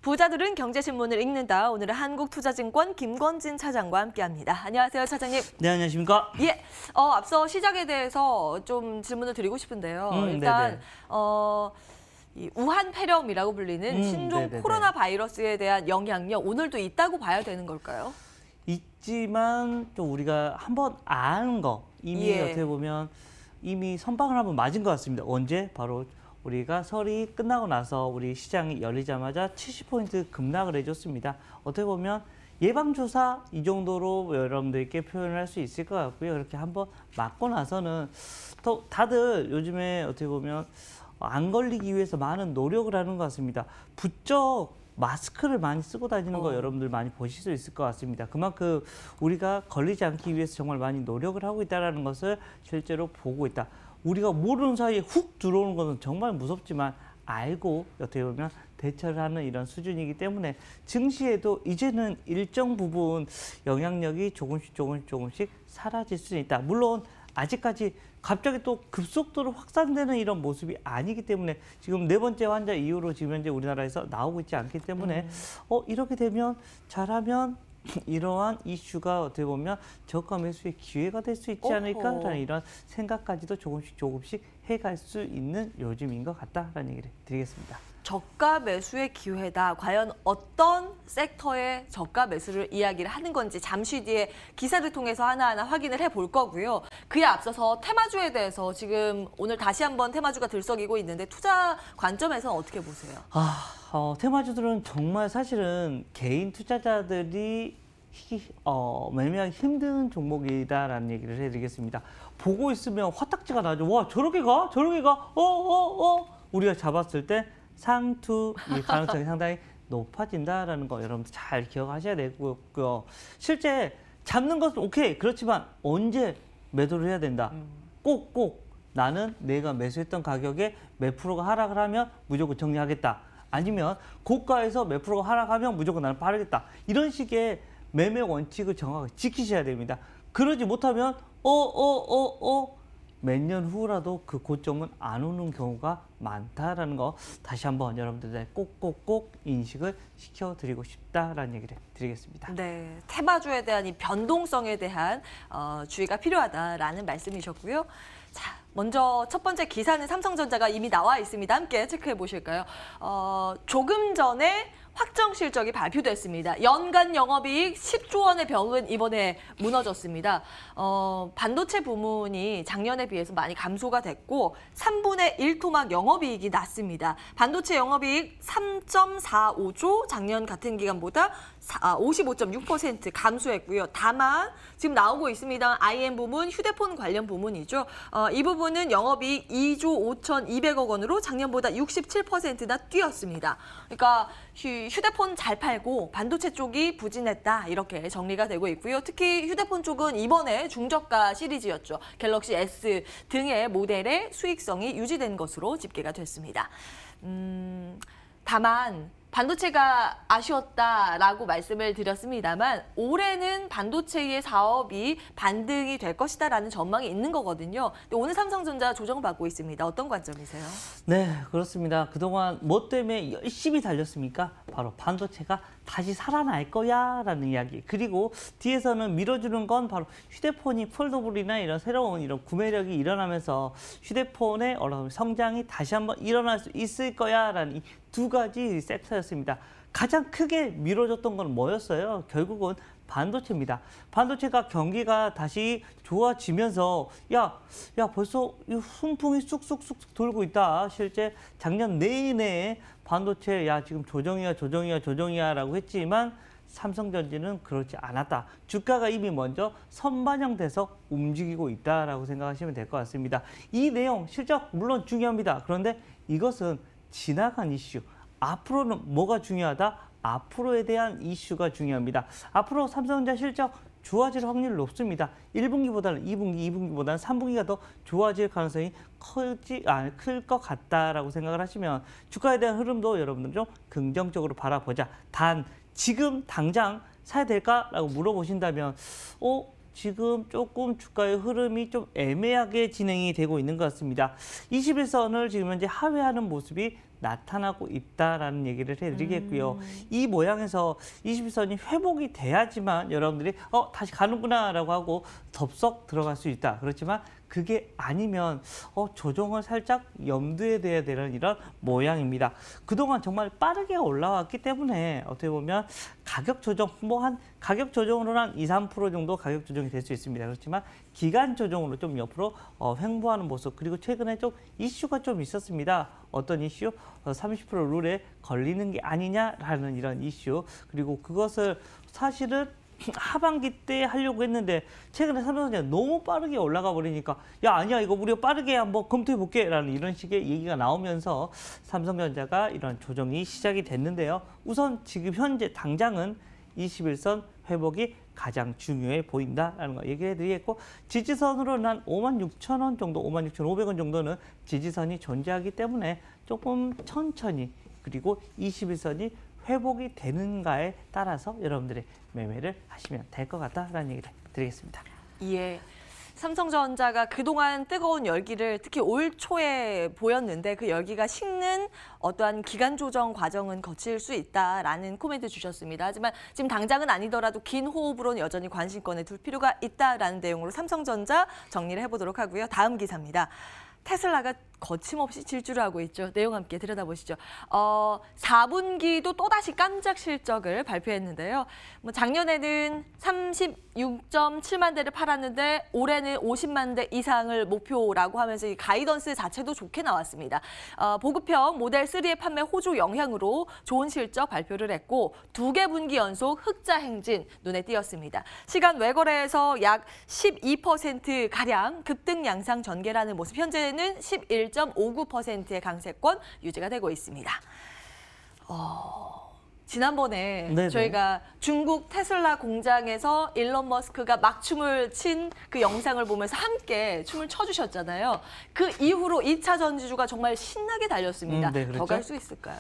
부자들은 경제신문을 읽는다. 오늘은 한국투자증권 김권진 차장과 함께합니다. 안녕하세요, 차장님. 네, 안녕하십니까? 예, 앞서 시작에 대해서 좀 질문을 드리고 싶은데요. 일단 이 우한 폐렴이라고 불리는 신종 코로나 바이러스에 대한 영향력 오늘도 있다고 봐야 되는 걸까요? 있지만 좀 우리가 한번 아는 거 이미 어떻게 보면 이미 선방을 한번 맞은 것 같습니다. 언제? 바로 우리가 설이 끝나고 나서 우리 시장이 열리자마자 70포인트 급락을 해줬습니다. 어떻게 보면 예방주사 이 정도로 여러분들께 표현을 할 수 있을 것 같고요. 그렇게 한번 맞고 나서는 또 다들 요즘에 어떻게 보면 안 걸리기 위해서 많은 노력을 하는 것 같습니다. 부쩍 마스크를 많이 쓰고 다니는 거 여러분들 많이 보실 수 있을 것 같습니다. 그만큼 우리가 걸리지 않기 위해서 정말 많이 노력을 하고 있다는 것을 실제로 보고 있다. 우리가 모르는 사이에 훅 들어오는 것은 정말 무섭지만 알고 어떻게 보면 대처를 하는 이런 수준이기 때문에 증시에도 이제는 일정 부분 영향력이 조금씩 사라질 수 있다. 물론 아직까지 갑자기 또 급속도로 확산되는 이런 모습이 아니기 때문에 지금 4번째 환자 이후로 지금 현재 우리나라에서 나오고 있지 않기 때문에 이렇게 되면 잘하면 이러한 이슈가 어떻게 보면 저가 매수의 기회가 될 수 있지 않을까라는 이런 생각까지도 조금씩 해갈 수 있는 요즘인 것 같다라는 얘기를 드리겠습니다. 저가 매수의 기회다. 과연 어떤 섹터의 저가 매수를 이야기를 하는 건지 잠시 뒤에 기사를 통해서 하나하나 확인을 해볼 거고요. 그에 앞서서 테마주에 대해서 지금 오늘 다시 한번 테마주가 들썩이고 있는데 투자 관점에서 어떻게 보세요? 테마주들은 정말 사실은 개인 투자자들이 매매하기 힘든 종목이다라는 얘기를 해드리겠습니다. 보고 있으면 화딱지가 나죠. 와, 저렇게 가? 저렇게 가? 우리가 잡았을 때 상투 가능성이 상당히 높아진다라는 거 여러분들 잘 기억하셔야 되고요. 실제 잡는 것은 오케이. 그렇지만 언제 매도를 해야 된다. 꼭 나는 내가 매수했던 가격에 몇 프로가 하락을 하면 무조건 정리하겠다. 아니면 고가에서 몇 프로가 하락하면 무조건 나는 빠르겠다. 이런 식의 매매 원칙을 정확하게 지키셔야 됩니다. 그러지 못하면 몇 년 후라도 그 고점은 안 오는 경우가 많다라는 거 다시 한번 여러분들께 꼭 인식을 시켜드리고 싶다라는 얘기를 드리겠습니다. 네, 테마주에 대한 이 변동성에 대한 주의가 필요하다라는 말씀이셨고요. 자, 먼저 첫 번째 기사는 삼성전자가 이미 나와 있습니다. 함께 체크해 보실까요? 조금 전에 확정 실적이 발표됐습니다. 연간 영업이익 10조 원의 벽은 이번에 무너졌습니다. 반도체 부문이 작년에 비해서 많이 감소가 됐고 3분의 1 토막 영업이익이 났습니다. 반도체 영업이익 3.45조 작년 같은 기간보다 55.6% 감소했고요. 다만 지금 나오고 있습니다. IM 부문, 휴대폰 관련 부문이죠. 이 부분은 영업이익 2조 5,200억 원으로 작년보다 67%나 뛰었습니다. 그러니까 휴대폰 잘 팔고 반도체 쪽이 부진했다 이렇게 정리가 되고 있고요. 특히 휴대폰 쪽은 이번에 중저가 시리즈였죠. 갤럭시 S 등의 모델의 수익성이 유지된 것으로 집계가 됐습니다. 다만 반도체가 아쉬웠다라고 말씀을 드렸습니다만 올해는 반도체의 사업이 반등이 될 것이다라는 전망이 있는 거거든요. 근데 오늘 삼성전자 조정받고 있습니다. 어떤 관점이세요? 네, 그렇습니다. 그동안 뭐 때문에 열심히 달렸습니까? 바로 반도체가 다시 살아날 거야 라는 이야기. 그리고 뒤에서는 밀어주는 건 바로 휴대폰이 폴더블이나 이런 새로운 이런 구매력이 일어나면서 휴대폰의 성장이 다시 한번 일어날 수 있을 거야 라는 이 두 가지 섹터였습니다. 가장 크게 밀어줬던 건 뭐였어요? 결국은 반도체입니다. 반도체가 경기가 다시 좋아지면서 벌써 이 훈풍이 쑥쑥 돌고 있다. 실제 작년 내내 반도체 지금 조정이야 라고 했지만 삼성전자는 그렇지 않았다. 주가가 이미 먼저 선반영돼서 움직이고 있다라고 생각하시면 될 것 같습니다. 이 내용 실적 물론 중요합니다. 그런데 이것은 지나간 이슈. 앞으로는 뭐가 중요하다? 앞으로에 대한 이슈가 중요합니다. 앞으로 삼성전자 실적 좋아질 확률이 높습니다. 1분기보다는 2분기, 2분기보다는 3분기가 더 좋아질 가능성이 클 것 같다라고 생각을 하시면 주가에 대한 흐름도 여러분들 좀 긍정적으로 바라보자. 단 지금 당장 사야 될까라고 물어보신다면 지금 조금 주가의 흐름이 좀 애매하게 진행이 되고 있는 것 같습니다. 21선을 지금 현재 하회하는 모습이 나타나고 있다라는 얘기를 해드리겠고요. 이 모양에서 21선이 회복이 돼야지만 여러분들이 다시 가는구나라고 하고 덥석 들어갈 수 있다. 그렇지만 그게 아니면 조정을 살짝 염두에 둬야 되는 이런 모양입니다. 그동안 정말 빠르게 올라왔기 때문에 어떻게 보면 가격 조정, 가격 조정으로는 한 2, 3% 정도 가격 조정이 될 수 있습니다. 그렇지만 기간 조정으로 좀 옆으로 횡보하는 모습, 그리고 최근에 좀 이슈가 좀 있었습니다. 어떤 이슈? 30% 룰에 걸리는 게 아니냐라는 이런 이슈, 그리고 그것을 사실은 하반기 때 하려고 했는데 최근에 삼성전자 너무 빠르게 올라가 버리니까 야 아니야 이거 우리가 빠르게 한번 검토해 볼게 라는 이런 식의 얘기가 나오면서 삼성전자가 이런 조정이 시작이 됐는데요. 우선 지금 현재 당장은 21선 회복이 가장 중요해 보인다라는 거 얘기해 드리겠고, 지지선으로는 한 56,000원 정도, 56,500원 정도는 지지선이 존재하기 때문에 조금 천천히, 그리고 21선이 회복이 되는가에 따라서 여러분들이 매매를 하시면 될 것 같다라는 얘기를 드리겠습니다. 예. 삼성전자가 그동안 뜨거운 열기를 특히 올 초에 보였는데 그 열기가 식는 어떠한 기간 조정 과정은 거칠 수 있다라는 코멘트 주셨습니다. 하지만 지금 당장은 아니더라도 긴 호흡으로는 여전히 관심권에 둘 필요가 있다라는 내용으로 삼성전자 정리를 해보도록 하고요. 다음 기사입니다. 테슬라가 거침없이 질주를 하고 있죠. 내용 함께 들여다보시죠. 4분기도 또다시 깜짝 실적을 발표했는데요. 작년에는 36.7만 대를 팔았는데 올해는 50만 대 이상을 목표라고 하면서 이 가이던스 자체도 좋게 나왔습니다. 보급형 모델 3의 판매 호조 영향으로 좋은 실적 발표를 했고 2개 분기 연속 흑자 행진 눈에 띄었습니다. 시간 외거래에서 약 12%가량 급등 양상 전개라는 모습, 현재는 11.59%의 강세권 유지가 되고 있습니다. 지난번에 네네. 저희가 중국 테슬라 공장에서 일론 머스크가 막춤을 친 그 영상을 보면서 함께 춤을 춰주셨잖아요. 그 이후로 2차 전지주가 정말 신나게 달렸습니다. 네, 그렇죠. 더 갈 수 있을까요?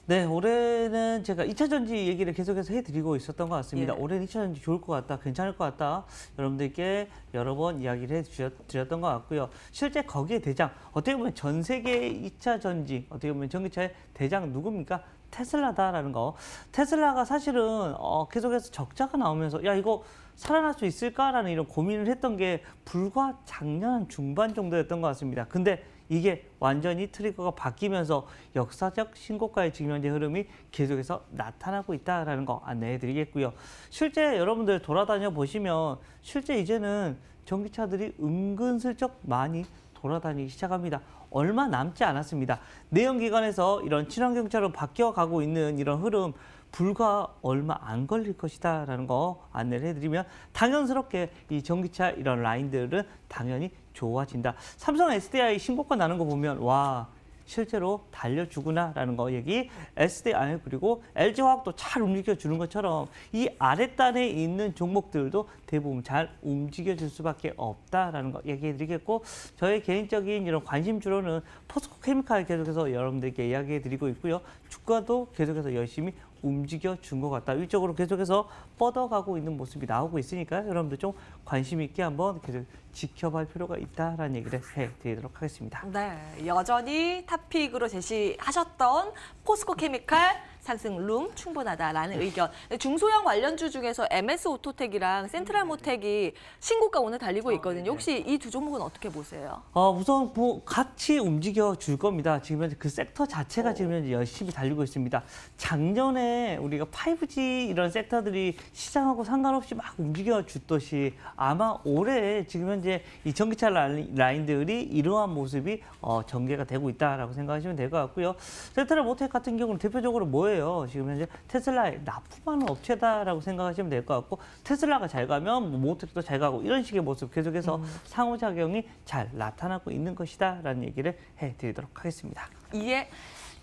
네, 올해는 제가 2차 전지 얘기를 계속해서 해드리고 있었던 것 같습니다. 예. 올해는 2차 전지 좋을 것 같다, 괜찮을 것 같다, 여러분들께 여러 번 이야기를 해드렸던 것 같고요. 실제 거기에 대장, 어떻게 보면 전 세계 2차 전지, 어떻게 보면 전기차의 대장 누굽니까? 테슬라다라는 거. 테슬라가 사실은 계속해서 적자가 나오면서 야 이거 살아날 수 있을까라는 이런 고민을 했던 게 불과 작년 중반 정도였던 것 같습니다. 근데 이게 완전히 트리거가 바뀌면서 역사적 신고가의 지금 현재 흐름이 계속해서 나타나고 있다는 거 안내해 드리겠고요. 실제 여러분들 돌아다녀 보시면 실제 이제는 전기차들이 은근슬쩍 많이 돌아다니기 시작합니다. 얼마 남지 않았습니다. 내연기관에서 이런 친환경차로 바뀌어가고 있는 이런 흐름 불과 얼마 안 걸릴 것이다라는 거 안내를 해드리면 당연스럽게 이 전기차 이런 라인들은 당연히 좋아진다. 삼성 SDI 신고가 나는 거 보면 와 실제로 달려주구나라는 거 얘기. SDI 그리고 LG화학도 잘 움직여주는 것처럼 이 아랫단에 있는 종목들도 대부분 잘 움직여줄 수밖에 없다라는 거 얘기해드리겠고, 저의 개인적인 이런 관심주로는 포스코케미칼 계속해서 여러분들께 이야기해드리고 있고요. 주가도 계속해서 열심히 움직여준 것 같다. 위쪽으로 계속해서 뻗어가고 있는 모습이 나오고 있으니까 여러분들 좀 관심 있게 한번 계속 지켜볼 필요가 있다라는 얘기를 해드리도록 하겠습니다. 네, 여전히 탑픽으로 제시하셨던 포스코케미칼 상승 룸 충분하다라는 의견. 중소형 관련주 중에서 MS 오토텍이랑 센트럴모텍이 신고가 오늘 달리고 있거든요. 혹시 이 두 종목은 어떻게 보세요? 우선 같이 움직여 줄 겁니다. 지금 현재 그 섹터 자체가 지금 현재 열심히 달리고 있습니다. 작년에 우리가 5G 이런 섹터들이 시장하고 상관없이 막 움직여 줬듯이 아마 올해 지금 현재 이 전기차 라인들이 이러한 모습이 전개가 되고 있다라고 생각하시면 될 것 같고요. 센트럴모텍 같은 경우는 대표적으로 뭐예요? 지금 현재 테슬라에 납품하는 업체다라고 생각하시면 될 것 같고, 테슬라가 잘 가면 모텍도 잘 가고 이런 식의 모습 계속해서 상호작용이 잘 나타나고 있는 것이다라는 얘기를 해드리도록 하겠습니다. 이에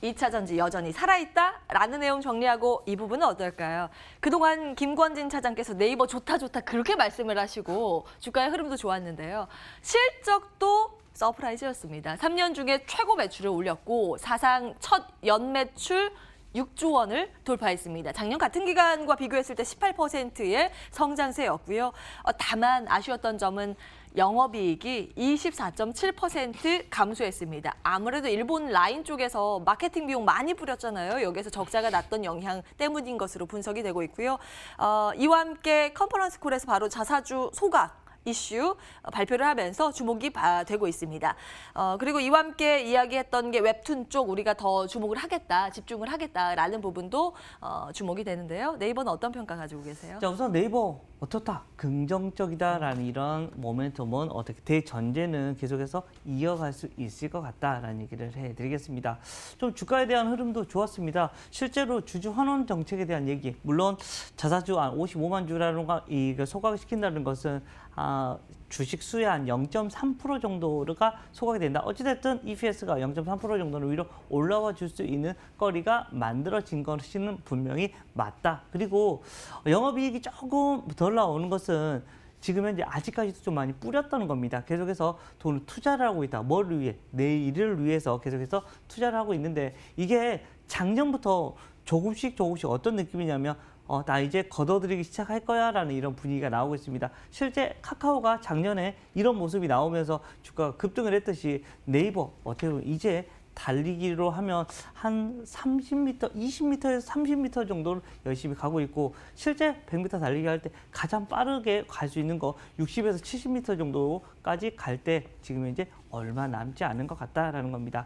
2차 전지 여전히 살아있다라는 내용 정리하고 이 부분은 어떨까요? 그동안 김권진 차장께서 네이버 좋다 그렇게 말씀을 하시고 주가의 흐름도 좋았는데요. 실적도 서프라이즈였습니다. 3년 중에 최고 매출을 올렸고 사상 첫 연매출 6조 원을 돌파했습니다. 작년 같은 기간과 비교했을 때 18%의 성장세였고요. 다만 아쉬웠던 점은 영업이익이 24.7% 감소했습니다. 아무래도 일본 라인 쪽에서 마케팅 비용 많이 뿌렸잖아요. 여기서 적자가 났던 영향 때문인 것으로 분석이 되고 있고요. 이와 함께 컨퍼런스 콜에서 바로 자사주 소각 이슈 발표를 하면서 주목이 되고 있습니다. 그리고 이와 함께 이야기했던 게 웹툰 쪽 우리가 더 주목을 하겠다, 집중을 하겠다라는 부분도 주목이 되는데요. 네이버는 어떤 평가 가지고 계세요? 자, 우선 네이버 어떻다, 긍정적이다라는 이런 모멘텀은 어떻게 대전제는 계속해서 이어갈 수 있을 것 같다라는 얘기를 해드리겠습니다. 좀 주가에 대한 흐름도 좋았습니다. 실제로 주주 환원 정책에 대한 얘기, 물론 자사주 55만 주라는 거 이거 소각시킨다는 것은 주식 수의 한 0.3% 정도가 소각이 된다. 어찌됐든 EPS가 0.3% 정도는 위로 올라와 줄 수 있는 거리가 만들어진 것은 분명히 맞다. 그리고 영업이익이 조금 덜 나오는 것은 지금 현재 아직까지도 좀 많이 뿌렸다는 겁니다. 계속해서 돈을 투자를 하고 있다. 뭘 위해? 내일을 위해서 계속해서 투자를 하고 있는데 이게 작년부터 조금씩 어떤 느낌이냐면 나 이제 걷어들이기 시작할 거야 라는 이런 분위기가 나오고 있습니다. 실제 카카오가 작년에 이런 모습이 나오면서 주가가 급등을 했듯이 네이버 어떻게 보면 이제 달리기로 하면 한 30m, 20m에서 30m 정도를 열심히 가고 있고 실제 100m 달리기 할 때 가장 빠르게 갈 수 있는 거 60에서 70m 정도까지 갈 때 지금 이제 얼마 남지 않은 것 같다라는 겁니다.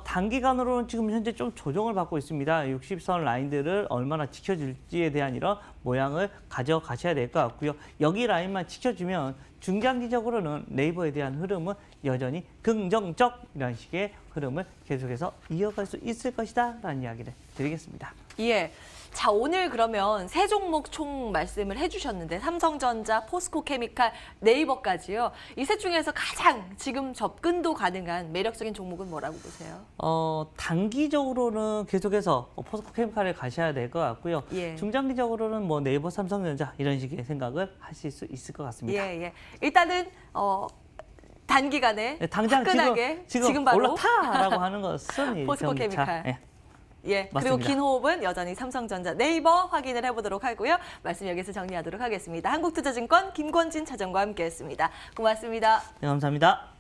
단기간으로는 지금 현재 좀 조정을 받고 있습니다. 60선 라인들을 얼마나 지켜줄지에 대한 이런 모양을 가져가셔야 될 것 같고요. 여기 라인만 지켜주면 중장기적으로는 네이버에 대한 흐름은 여전히 긍정적이라는 식의 흐름을 계속해서 이어갈 수 있을 것이다 라는 이야기를 드리겠습니다. 예. 자, 오늘 그러면 세 종목 총 말씀을 해주셨는데 삼성전자, 포스코케미칼, 네이버까지요. 이 셋 중에서 가장 지금 접근도 가능한 매력적인 종목은 뭐라고 보세요? 단기적으로는 계속해서 포스코케미칼에 가셔야 될 것 같고요. 예. 중장기적으로는 뭐 네이버, 삼성전자 이런 식의 생각을 하실 수 있을 것 같습니다. 예, 예. 일단은 단기간에 네, 당장 화끈하게 지금 바로 올라타라고 하는 것은 포스코케미칼. 예. 예, 맞습니다. 그리고 긴 호흡은 여전히 삼성전자, 네이버 확인을 해보도록 하고요. 말씀 여기서 정리하도록 하겠습니다. 한국투자증권 김권진 차장과 함께했습니다. 고맙습니다. 네, 감사합니다.